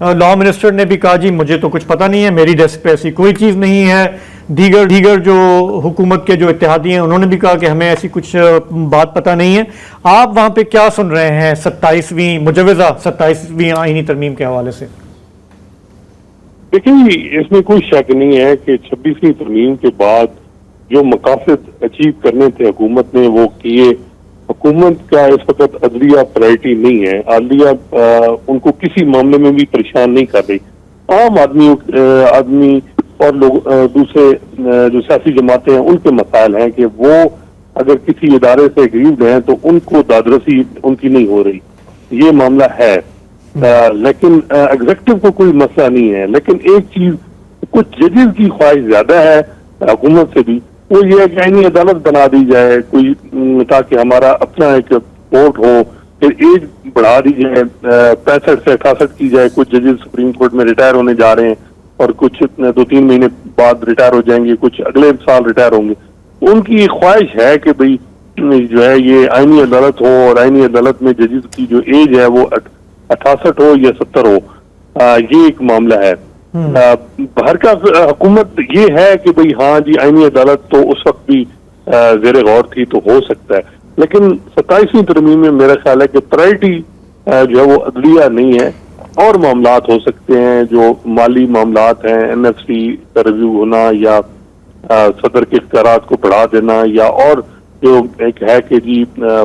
Law minister نے بھی کہا جی مجھے تو کچھ پتہ نہیں ہے, میری ڈیسک پہ ایسی کوئی چیز نہیں ہے. دیگر جو حکومت کے جو اتحادی ہیں انہوں نے بھی کہا کہ ہمیں ایسی کچھ بات پتہ نہیں ہے. آپ وہاں پہ کیا سن رہے ہیں 27ویں آئینی ترمیم کے حوالے سے؟ دیکھیں اس میں کوئی شک نہیں ہے کہ 26ویں ترمیم کے بعد جو مقاصد اچیو کرنے تھے حکومت نے وہ کیے. حکومت کا اس وقت عدلیہ پرائرٹی نہیں ہے. عدلیہ ان کو کسی معاملے میں بھی پریشان نہیں کر رہی. عام آدمی اور لوگ دوسرے جو سیاسی جماعتیں ہیں ان کے مسائل ہیں کہ وہ اگر کسی ادارے سے اگریوڈ ہیں تو ان کو دادرسی ان کی نہیں ہو رہی. یہ معاملہ ہے. لیکن ایگزیکٹو کو کوئی مسئلہ نہیں ہے. لیکن ایک چیز کچھ ججز کی خواہش زیادہ ہے حکومت سے بھی, وہ یہ ہے کہ آئینی عدالت بنا دی جائے کوئی, تاکہ ہمارا اپنا ایک کورٹ ہو. پھر ایج بڑھا دی جائے 65 سے 68 کی جائے. کچھ ججز سپریم کورٹ میں ریٹائر ہونے جا رہے ہیں اور کچھ 2-3 مہینے بعد ریٹائر ہو جائیں گے, کچھ اگلے سال ریٹائر ہوں گے. ان کی خواہش ہے کہ بھئی جو ہے یہ آئینی عدالت ہو اور آئینی عدالت میں ججز کی جو ایج ہے وہ 68 ہو یا 70 ہو. یہ ایک معاملہ ہے. باہر کا حکومت یہ ہے کہ بھئی ہاں جی آئینی عدالت تو اس وقت بھی زیر غور تھی تو ہو سکتا ہے. لیکن 27ویں ترمیم میں میرا خیال ہے کہ پرائرٹی جو ہے وہ عدلیہ نہیں ہے, اور معاملات ہو سکتے ہیں جو مالی معاملات ہیں, NFC کا ریویو ہونا یا صدر کے اختیارات کو بڑھا دینا, یا اور جو ایک ہے کہ جی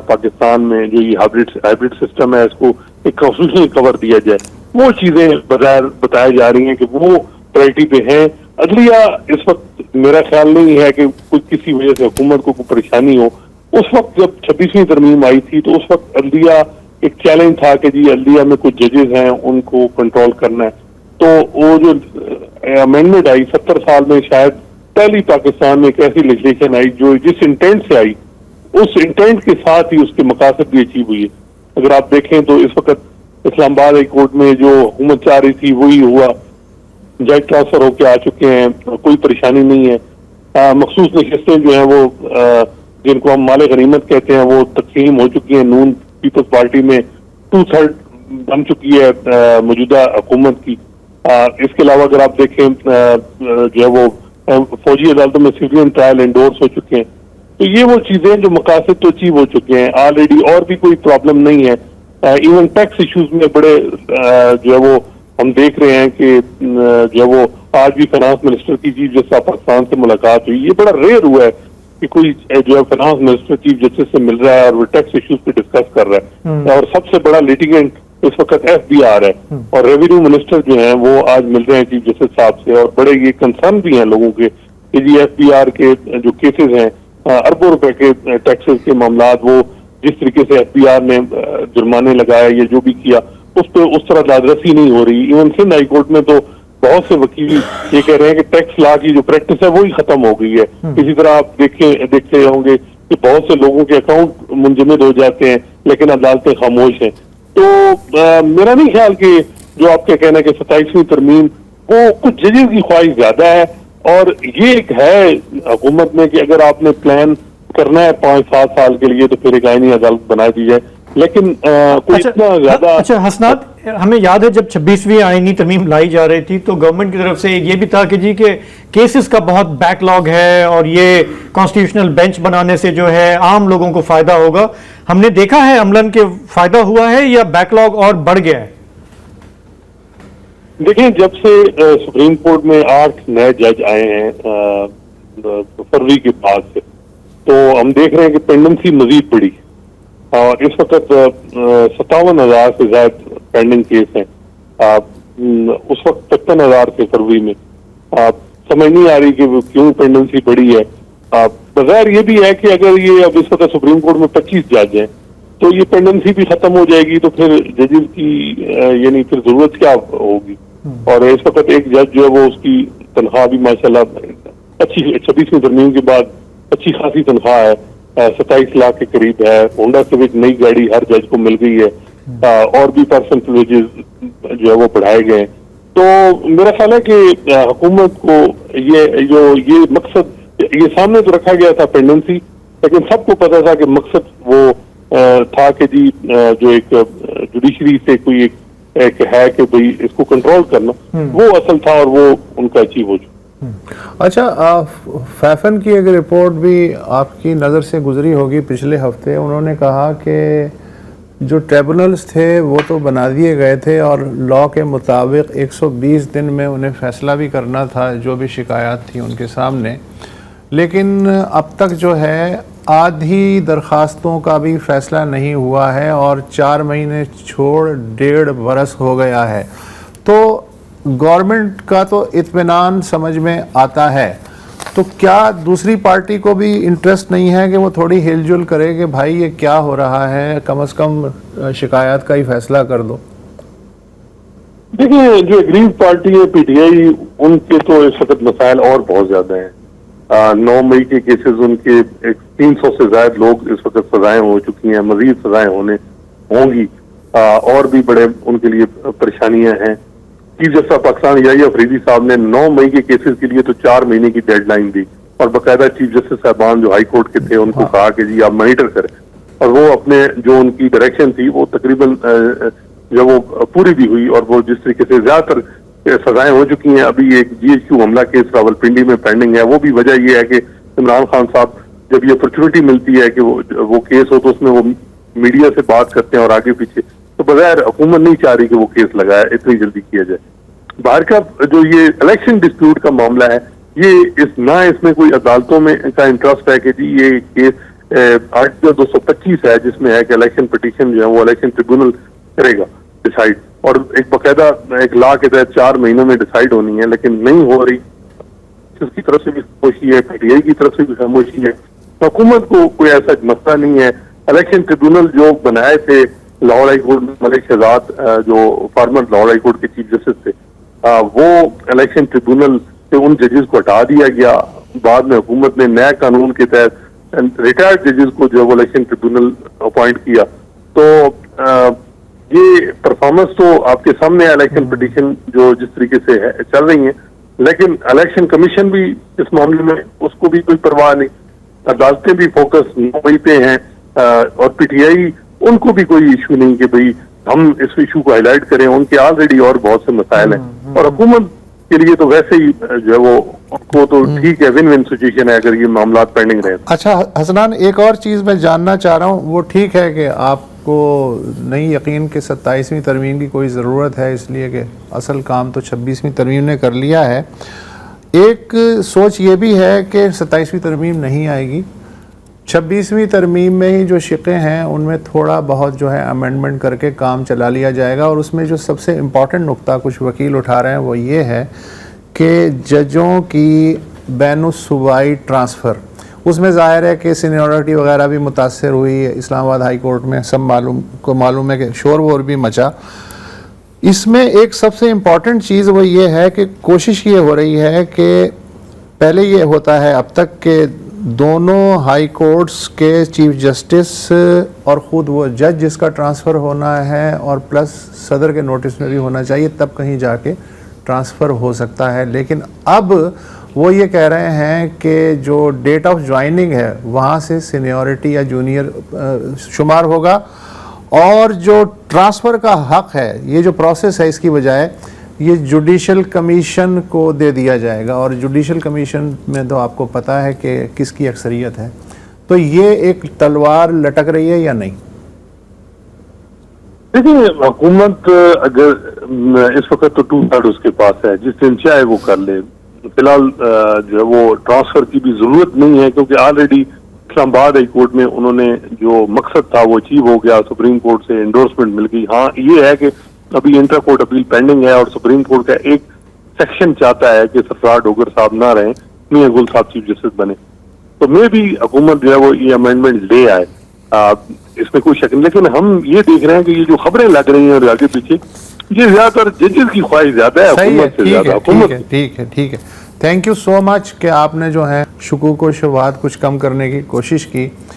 پاکستان میں جو یہ ہائبرڈ سسٹم ہے اس کو ایک کانسٹیٹیوشنل کور دیا جائے. وہ چیزیں بتائی جا رہی ہیں کہ وہ پرائرٹی پہ ہیں. عدلیہ اس وقت میرا خیال نہیں ہے کہ کوئی کسی وجہ سے حکومت کو کوئی پریشانی ہو. اس وقت جب 26ویں ترمیم آئی تھی تو اس وقت عدلیہ ایک چیلنج تھا کہ جی عدلیہ میں کچھ ججز ہیں ان کو کنٹرول کرنا ہے. تو وہ جو امینڈمنٹ آئی 70 سال میں شاید پہلی پاکستان میں ایک ایسی لیجسلیشن آئی جو جس انٹینٹ سے آئی اس انٹینٹ کے ساتھ ہی اس کے مقاصد بھی اچیو ہوئی ہے. اگر آپ دیکھیں تو اس وقت اسلام آباد ہائی کورٹ میں جو حکومت چاہ رہی تھی وہی ہوا. جج ٹرانسفر ہو کے آ چکے ہیں, کوئی پریشانی نہیں ہے. مخصوص نشستیں جو ہیں وہ جن کو ہم مال غنیمت کہتے ہیں وہ تقسیم ہو چکی ہیں. نون پیپلز پارٹی میں 2/3 بن چکی ہے موجودہ حکومت کی. اس کے علاوہ اگر آپ دیکھیں جو ہے وہ فوجی عدالتوں میں سویلین ٹرائل انڈورس ہو چکے ہیں. تو یہ وہ چیزیں جو مقاصد تو اچیو ہو چکے ہیں آلریڈی, اور بھی کوئی پرابلم نہیں ہے. ایون ٹیکس ایشوز میں بڑے جو ہے وہ ہم دیکھ رہے ہیں کہ جو ہے وہ آج بھی فائنانس منسٹر کی چیف جسٹس پاکستان سے ملاقات ہوئی. یہ بڑا ریئر ہوا ہے کہ کوئی جو ہے فائنانس منسٹر چیف جسٹس سے مل رہا ہے اور وہ ٹیکس ایشوز پہ ڈسکس کر رہا ہے. اور سب سے بڑا لیٹیگنٹ اس وقت FBR ہے, اور ریونیو منسٹر جو ہیں وہ آج مل رہے ہیں چیف جسٹس صاحب سے. اور بڑے یہ کنسرن بھی ہیں لوگوں کے کہ جی FBR کے جو کیسز ہیں اربوں روپے کے ٹیکسز کے معاملات, وہ جس طریقے سے FBR نے جرمانے لگائے یا جو بھی کیا اس پہ اس طرح دادرسی نہیں ہو رہی. ایون سندھ ہائی کورٹ میں تو بہت سے وکیل یہ کہہ رہے ہیں کہ ٹیکس لا کی جو پریکٹس ہے وہی ختم ہو گئی ہے. اسی طرح آپ دیکھتے ہوں گے کہ بہت سے لوگوں کے اکاؤنٹ منجمد ہو جاتے ہیں لیکن عدالتیں خاموش ہیں. تو میرا نہیں خیال کہ جو آپ کا کہنا ہے کہ 27ویں ترمیم وہ کچھ ججز کی خواہش زیادہ ہے. اور یہ ایک ہے حکومت میں کہ اگر آپ نے پلان کرنا ہے 5-7 سال کے لیے تو پھر ایک آئینی عدالت بنا دی جائے. لیکن کوئی اتنا زیادہ اچھا حسنات, ہمیں یاد ہے جب 26ویں آئینی ترمیم لائی جا رہی تھی تو گورنمنٹ کی طرف سے یہ بھی تھا کہ جی کہ کیسز کا بہت بیک لاگ ہے اور یہ کانسٹیٹیوشنل بینچ بنانے سے جو ہے عام لوگوں کو فائدہ ہوگا. ہم نے دیکھا ہے عملاً کہ فائدہ ہوا ہے یا بیک لاگ اور بڑھ گیا ہے؟ دیکھیں جب سے سپریم کورٹ میں 8 نئے جج آئے ہیں فروری کے بعد سے, تو ہم دیکھ رہے ہیں کہ پینڈنسی مزید بڑھی اور اس وقت 57,000 سے زائد پینڈنگ کیس ہیں. اس وقت 55,000 تھے فروری میں. سمجھ نہیں آ رہی کہ کیوں پینڈنسی بڑھی ہے. بظاہر یہ بھی ہے کہ اگر یہ اب اس وقت سپریم کورٹ میں 25 جج ہیں تو یہ پینڈنسی بھی ختم ہو جائے گی, تو پھر ججز کی یعنی پھر ضرورت کیا ہوگی. اور اس وقت ایک جج جو ہے وہ اس کی تنخواہ بھی ماشاءاللہ اچھی 26ویں ترمیم کے بعد اچھی خاصی تنخواہ ہے, 27 لاکھ کے قریب ہے. ہونڈا سیوک نئی گاڑی ہر جج کو مل گئی ہے, اور بھی پرسنل پریویلیجز جو ہے وہ بڑھائے گئے. تو میرا خیال ہے کہ حکومت کو یہ مقصد یہ سامنے تو رکھا گیا تھا پینڈنسی, لیکن سب کو پتا تھا کہ مقصد وہ تھا کہ جی جو ایک جوڈیشری سے کوئی ایک کہ ہے کہ بھئی اس کو کنٹرول کرنا، وہ اصل تھا اور وہ ان کا اچیو ہو چکا۔ اچھا، فیفن کی ایک رپورٹ بھی آپ کی نظر سے گزری ہوگی پچھلے ہفتے، انہوں نے کہا کہ جو ٹریبونلز تھے وہ تو بنا دیے گئے تھے اور لاء کے مطابق 120 دن میں انہیں فیصلہ بھی کرنا تھا جو بھی شکایات تھیں ان کے سامنے، لیکن اب تک جو ہے آدھی درخواستوں کا بھی فیصلہ نہیں ہوا ہے اور 4 مہینے چھوڑ 1.5 برس ہو گیا ہے۔ تو گورنمنٹ کا تو اطمینان سمجھ میں آتا ہے، تو کیا دوسری پارٹی کو بھی انٹرسٹ نہیں ہے کہ وہ تھوڑی ہل جل کرے کہ بھائی یہ کیا ہو رہا ہے، کم از کم شکایات کا ہی فیصلہ کر دو؟ دیکھیں، جو اگریو پارٹی ہے پی ٹی آئی، ان کے تو اس وقت مسائل اور بہت زیادہ ہیں۔ 9 مئی کے کیسز ان کے 300 سے زائد لوگ اس وقت سزائیں ہو چکی ہیں، مزید سزائیں ہوں گی، اور بھی بڑے ان کے لیے پریشانیاں ہیں۔ چیف جسٹس پاکستان یحییٰ افریدی صاحب نے 9 مئی کے کیسز کے لیے تو 4 مہینے کی ڈیڈ لائن دی، اور باقاعدہ چیف جسٹس صاحبان جو ہائی کورٹ کے تھے ان کو کہا کہ جی آپ مانیٹر کریں، اور وہ اپنے جو ان کی ڈائریکشن تھی وہ تقریباً جب وہ پوری بھی ہوئی، اور وہ جس طریقے سے زیادہ تر سزائیں ہو چکی ہیں۔ ابھی ایک جی ایچ کیو حملہ کیس راولپنڈی میں پینڈنگ ہے، وہ بھی وجہ یہ ہے کہ عمران خان صاحب جب یہ اپرچونٹی ملتی ہے کہ وہ کیس ہو تو اس میں وہ میڈیا سے بات کرتے ہیں اور آگے پیچھے، تو بظاہر حکومت نہیں چاہ رہی کہ وہ کیس لگائے، اتنی جلدی کیا جائے۔ باہر کا جو یہ الیکشن ڈسپیوٹ کا معاملہ ہے، یہ نہ اس میں کوئی عدالتوں میں کا انٹرسٹ ہے کہ جی یہ کیس آرٹیکل 225 ہے جس میں ہے کہ الیکشن پٹیشن جو ہے وہ الیکشن ٹریبونل کرے گا ڈیسائیڈ، اور ایک باقاعدہ ایک لا کے تحت 4 مہینوں میں ڈیسائیڈ ہونی ہے، لیکن نہیں ہو رہی۔ اس کی طرف سے بھی خاموشی ہے، پی ٹی آئی کی طرف سے بھی خاموشی ہے۔ حکومت کو کوئی ایسا مسئلہ نہیں ہے۔ الیکشن ٹریبونل جو بنائے تھے لاہور ہائی کورٹ میں، ملک شہزاد جو فارمر لاہور ہائی کورٹ کے چیف جسٹس تھے، وہ الیکشن ٹریبونل سے ان ججز کو ہٹا دیا گیا۔ بعد میں حکومت نے نئے قانون کے تحت ریٹائرڈ ججز کو جو وہ الیکشن ٹریبونل اپوائنٹ کیا۔ تو یہ پرفارمنس تو آپ کے سامنے الیکشن پٹیشن جو جس طریقے سے چل رہی ہیں، لیکن الیکشن کمیشن بھی اس معاملے میں اس کو بھی کوئی پرواہ نہیں، عدالتیں بھی فوکس 9 مئی پہ ہیں، اور پی ٹی آئی ان کو بھی کوئی ایشو نہیں کہ بھئی ہم اس ایشو کو ہائی لائٹ کریں، ان کے آلریڈی اور بہت سے مسائل ہیں، اور حکومت کے لیے تو ویسے ہی جو ہے وہ ان کو تو ٹھیک ہے، ون ون سچویشن ہے اگر یہ معاملات پینڈنگ رہے۔ اچھا حسنان، ایک اور چیز میں جاننا چاہ رہا ہوں، وہ ٹھیک ہے کہ آپ کو نہیں یقین کہ 27ویں ترمیم کی کوئی ضرورت ہے، اس لیے کہ اصل کام تو 26ویں ترمیم نے کر لیا ہے۔ ایک سوچ یہ بھی ہے کہ 27ویں ترمیم نہیں آئے گی، 26ویں ترمیم میں ہی جو شقیں ہیں ان میں تھوڑا بہت جو ہے امینڈمنٹ کر کے کام چلا لیا جائے گا، اور اس میں جو سب سے امپورٹنٹ نقطہ کچھ وکیل اٹھا رہے ہیں وہ یہ ہے کہ ججوں کی بین الصوبائی ٹرانسفر، اس میں ظاہر ہے کہ سینیورٹی وغیرہ بھی متاثر ہوئی، اسلام آباد ہائی کورٹ میں سب معلوم ہے کہ شور وور بھی مچا۔ اس میں ایک سب سے امپورٹنٹ چیز وہ یہ ہے کہ کوشش یہ ہو رہی ہے کہ پہلے یہ ہوتا ہے اب تک کہ دونوں ہائی کورٹس کے چیف جسٹس اور خود وہ جج جس کا ٹرانسفر ہونا ہے اور پلس صدر کے نوٹس میں بھی ہونا چاہیے، تب کہیں جا کے ٹرانسفر ہو سکتا ہے۔ لیکن اب وہ یہ کہہ رہے ہیں کہ جو ڈیٹ آف جوائننگ ہے وہاں سے سینیورٹی یا جونیئر شمار ہوگا، اور جو ٹرانسفر کا حق ہے، یہ جو پروسیس ہے، اس کی بجائے یہ جوڈیشل کمیشن کو دے دیا جائے گا، اور جوڈیشل کمیشن میں تو آپ کو پتہ ہے کہ کس کی اکثریت ہے۔ تو یہ ایک تلوار لٹک رہی ہے یا نہیں؟ دیکھیں، حکومت اگر اس وقت تو 2/3 اس کے پاس ہے، جس دن چاہے وہ کر لے۔ فی الحال جو ہے وہ ٹرانسفر کی بھی ضرورت نہیں ہے، کیونکہ آلریڈی اسلام آباد ہائی کورٹ میں انہوں نے جو مقصد تھا وہ اچیو ہو گیا، سپریم کورٹ سے انڈورسمنٹ مل گئی۔ ہاں یہ ہے کہ ابھی انٹر کورٹ اپیل پینڈنگ ہے، اور سپریم کورٹ کا ایک سیکشن چاہتا ہے کہ سرفراز ڈوگر صاحب نہ رہیں، میاں گل صاحب چیف جسٹس بنے۔ تو میں بھی حکومت جو ہے وہ یہ امینڈمنٹ لے آئے، اس میں کوئی شک نہیں۔ لیکن ہم یہ دیکھ رہے ہیں کہ یہ جو خبریں لگ رہی ہیں اور آگے پیچھے، یہ زیادہ تر ججز کی خواہش زیادہ ہے حکومت سے زیادہ۔ ٹھیک ہے، تھینک یو سو مچ کہ آپ نے جو ہے شکوک و شبہات کچھ کم کرنے کی کوشش کی۔